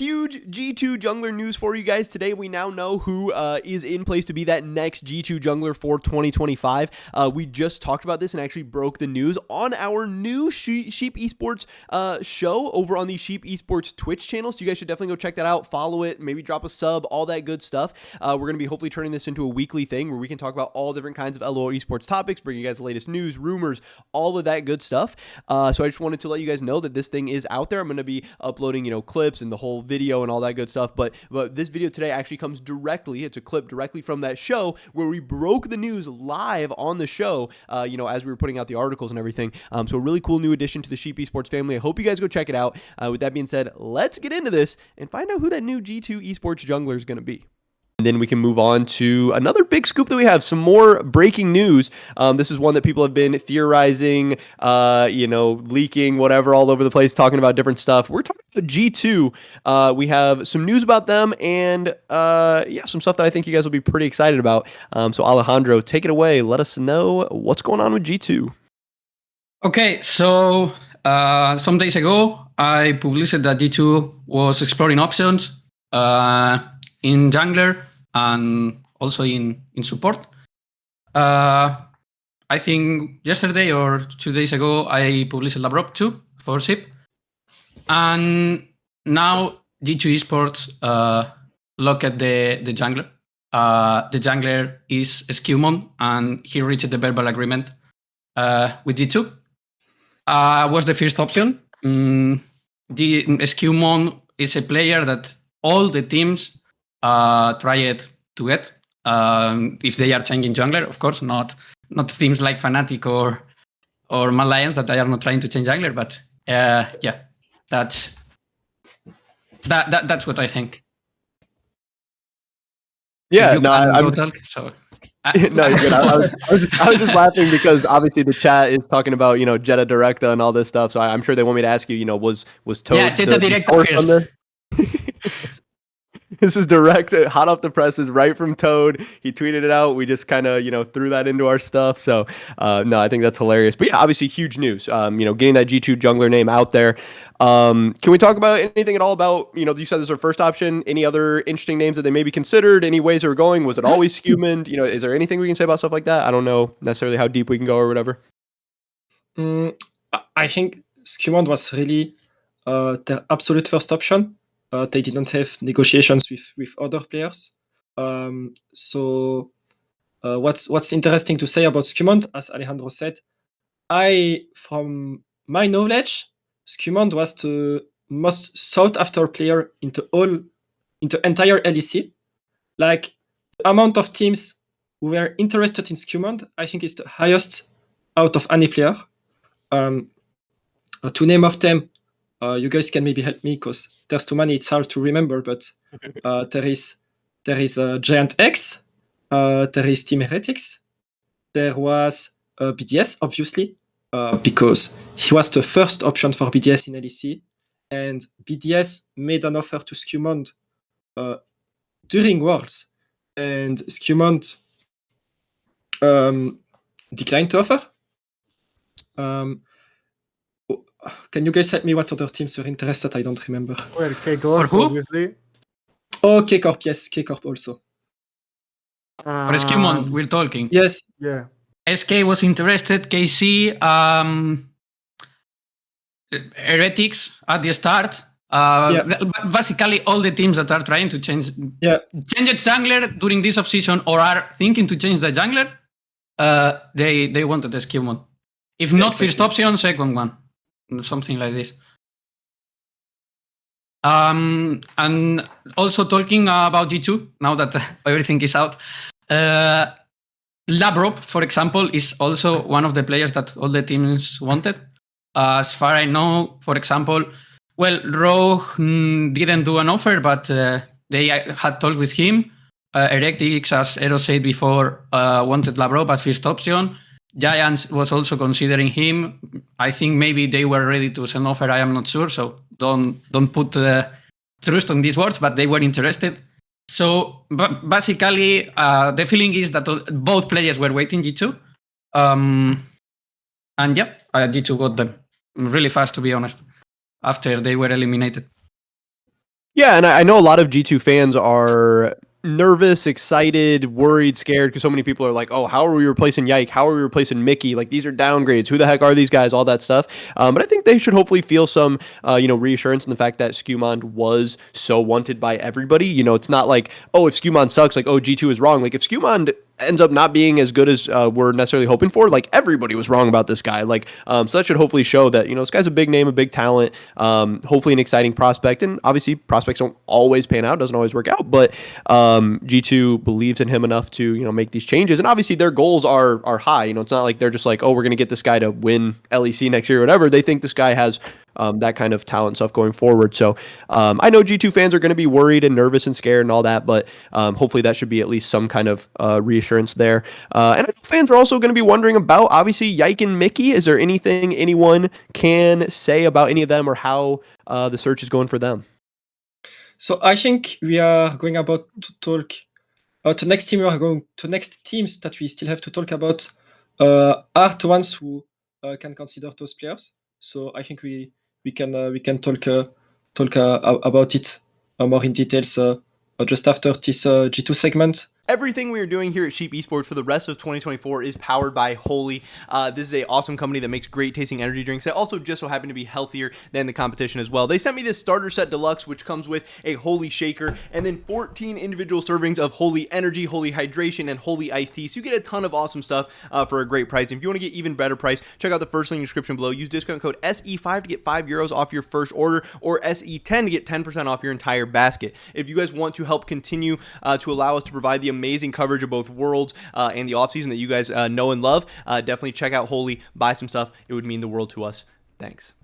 huge G2 jungler news for you guys today. We now know who is in place to be that next G2 jungler for 2025. We just talked about this and actually broke the news on our new Sheep Esports show over on the Sheep Esports Twitch channel. So you guys should definitely go check that out, follow it, maybe drop a sub, all that good stuff. We're going to be hopefully turning this into a weekly thing where we can talk about all different kinds of LoL esports topics, bring you guys the latest news, rumors, all of that good stuff. So I just wanted to let you guys know that this thing is out there. I'm going to be uploading, clips and the whole video and all that good stuff. But this video today actually comes directly, it's a clip directly from that show where we broke the news live on the show, as we were putting out the articles and everything. So a really cool new addition to the Sheep Esports family. I hope you guys go check it out. With that being said, let's get into this and find out who that new G2 Esports jungler is going to be. And then we can move on to another big scoop that we have, some more breaking news. This is one that people have been theorizing, leaking, whatever, all over the place, talking about different stuff. We're talking about G2. We have some news about them and, some stuff that I think you guys will be pretty excited about. So Alejandro, take it away. Let us know what's going on with G2. Okay, so some days ago, I published that G2 was exploring options in jungler and also in support. I think yesterday or 2 days ago, I published Labrop 2 for SIP. And now G2 Esports look at the jungler. The jungler is Skewmon, and he reached the verbal agreement with G2. Was the first option. The Skewmon is a player that all the teams try it to get if they are changing jungler, of course, not teams like Fnatic or Mad Lions that they are not trying to change jungler, but that's what I think. Yeah, no, I'm no, you're good. I was just laughing because obviously the chat is talking about Jetta Directa and all this stuff, so I'm sure they want me to ask you, was Toad Jetta Directa first. This is direct, hot off the presses, right from Toad. He tweeted it out. We just kind of, threw that into our stuff. So, no, I think that's hilarious. But yeah, obviously huge news. Getting that G2 jungler name out there. Can we talk about anything at all about, you said this is our first option. Any other interesting names that they maybe considered? Any ways they were going? Was it always Skewmon? Is there anything we can say about stuff like that? I don't know necessarily how deep we can go or whatever. I think Skewmon was really their absolute first option. They didn't have negotiations with other players. So what's interesting to say about Skewmon, as Alejandro said, from my knowledge, Skewmon was the most sought after player into entire LEC. Like, the amount of teams who were interested in Skewmon, I think is the highest out of any player. To name of them, you guys can maybe help me because there's too many. It's hard to remember, but there is Giant X, there is Team Heretics, there was BDS, obviously, because he was the first option for BDS in LEC, and BDS made an offer to Skewmon during Worlds, and Skewmon declined to offer. Can you guys help me what other teams were interested? I don't remember. Well, K-Corp, obviously. Oh, K-Corp, yes, K-Corp also. For Skewmon, we're talking. Yes. Yeah. SK was interested, KC, Heretics at the start. Basically, all the teams that are trying to change the jungler during this off-season or are thinking to change the jungler, they wanted the Skewmon. If not first option, second one. Something like this. And also talking about G2, now that everything is out, Labrop, for example, is also one of the players that all the teams wanted. As far as I know, for example, Rogue didn't do an offer, but they had talked with him. Heretics, as Eero said before, wanted Labrop as first option. Giants was also considering him. I think maybe they were ready to send offer. I am not sure, so don't put trust on these words, but they were interested. So basically, the feeling is that both players were waiting G2. And G2 got them really fast, to be honest, after they were eliminated. Yeah, and I know a lot of G2 fans are nervous, excited, worried, scared because so many people are like, "Oh, how are we replacing Yike? How are we replacing Mickey? Like these are downgrades. Who the heck are these guys?" All that stuff. But I think they should hopefully feel some, reassurance in the fact that Skewmond was so wanted by everybody. You know, it's not like, oh, if Skewmond sucks, like, oh, G2 is wrong. Like if Skewmond ends up not being as good as we're necessarily hoping for, like everybody was wrong about this guy. Like, so that should hopefully show that, this guy's a big name, a big talent, hopefully an exciting prospect. And obviously prospects don't always pan out, doesn't always work out, but G2 believes in him enough to, make these changes. And obviously their goals are high. It's not like they're just like, oh, we're going to get this guy to win LEC next year or whatever. They think this guy has that kind of talent stuff going forward. So I know G2 fans are going to be worried and nervous and scared and all that, but hopefully that should be at least some kind of reassurance there. And I know fans are also going to be wondering about, obviously, Yike and Mickey. Is there anything anyone can say about any of them or how the search is going for them? So I think we are going about to talk to next team. We are going to next teams that we still have to talk about are the ones who can consider those players. So I think we can talk about it more in details just after this G2 segment. Everything we are doing here at Sheep Esports for the rest of 2024 is powered by Holy. This is an awesome company that makes great tasting energy drinks that also just so happen to be healthier than the competition as well. They sent me this starter set deluxe, which comes with a Holy shaker and then 14 individual servings of Holy Energy, Holy Hydration, and Holy Iced Tea. So you get a ton of awesome stuff for a great price. And if you want to get even better price, check out the first link in the description below. Use discount code SE5 to get €5 off your first order, or SE10 to get 10% off your entire basket. If you guys want to help continue to allow us to provide the amazing coverage of both Worlds and the offseason that you guys know and love, definitely check out Holy, buy some stuff. It would mean the world to us. Thanks.